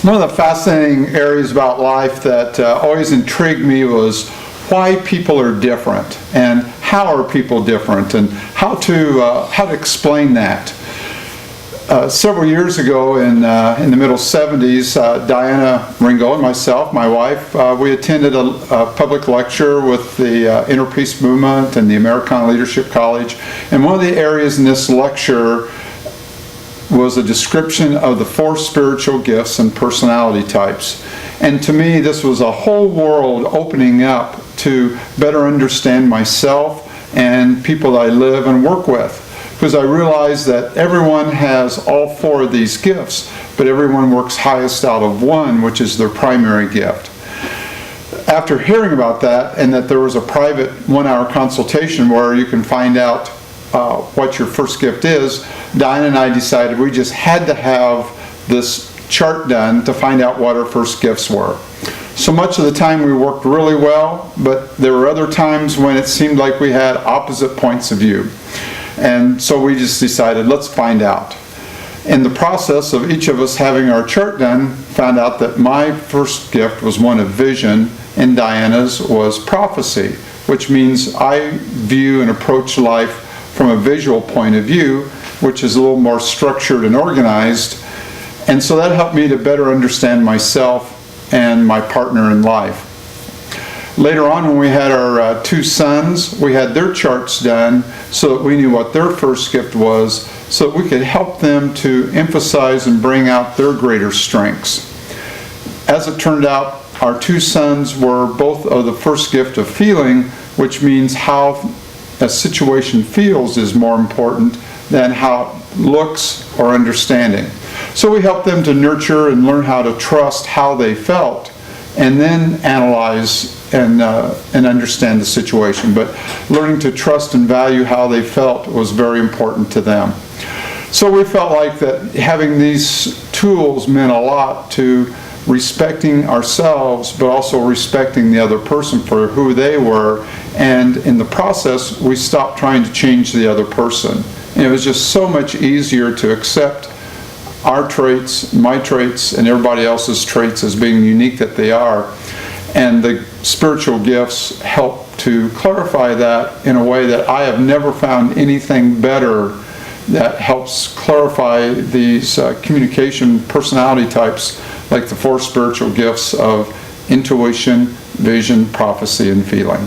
One of the fascinating areas about life that always intrigued me was why people are different and how are people different and how to explain that. Several years ago in the middle 70s, Diana, Ringo, and myself, my wife, we attended a public lecture with the Inner Peace Movement and the Americana Leadership College. And one of the areas in this lecture was a description of the 4 spiritual gifts and personality types. And to me, this was a whole world opening up to better understand myself and people that I live and work with. Because I realized that everyone has all 4 of these gifts, but everyone works highest out of one, which is their primary gift. After hearing about that, and that there was a private 1-hour consultation where you can find out what your first gift is, Diane and I decided we just had to have this chart done to find out what our first gifts were. So much of the time we worked really well, but there were other times when it seemed like we had opposite points of view. And so we just decided, let's find out. In the process of each of us having our chart done, found out that my first gift was one of vision, and Diana's was prophecy, which means I view and approach life from a visual point of view, which is a little more structured and organized. And so that helped me to better understand myself and my partner in life. Later on, when we had our 2 sons, we had their charts done so that we knew what their first gift was, so that we could help them to emphasize and bring out their greater strengths. As it turned out, our 2 sons were both of the first gift of feeling, which means how a situation feels is more important than how it looks or understanding. So we helped them to nurture and learn how to trust how they felt, and then analyze and understand the situation. But learning to trust and value how they felt was very important to them. So we felt like that having these tools meant a lot to respecting ourselves, but also respecting the other person for who they were. And in the process, we stopped trying to change the other person. And it was just so much easier to accept our traits, my traits, and everybody else's traits as being unique that they are. And the spiritual gifts help to clarify that in a way that I have never found anything better that helps clarify these communication personality types, like the 4 spiritual gifts of intuition, vision, prophecy, and feeling.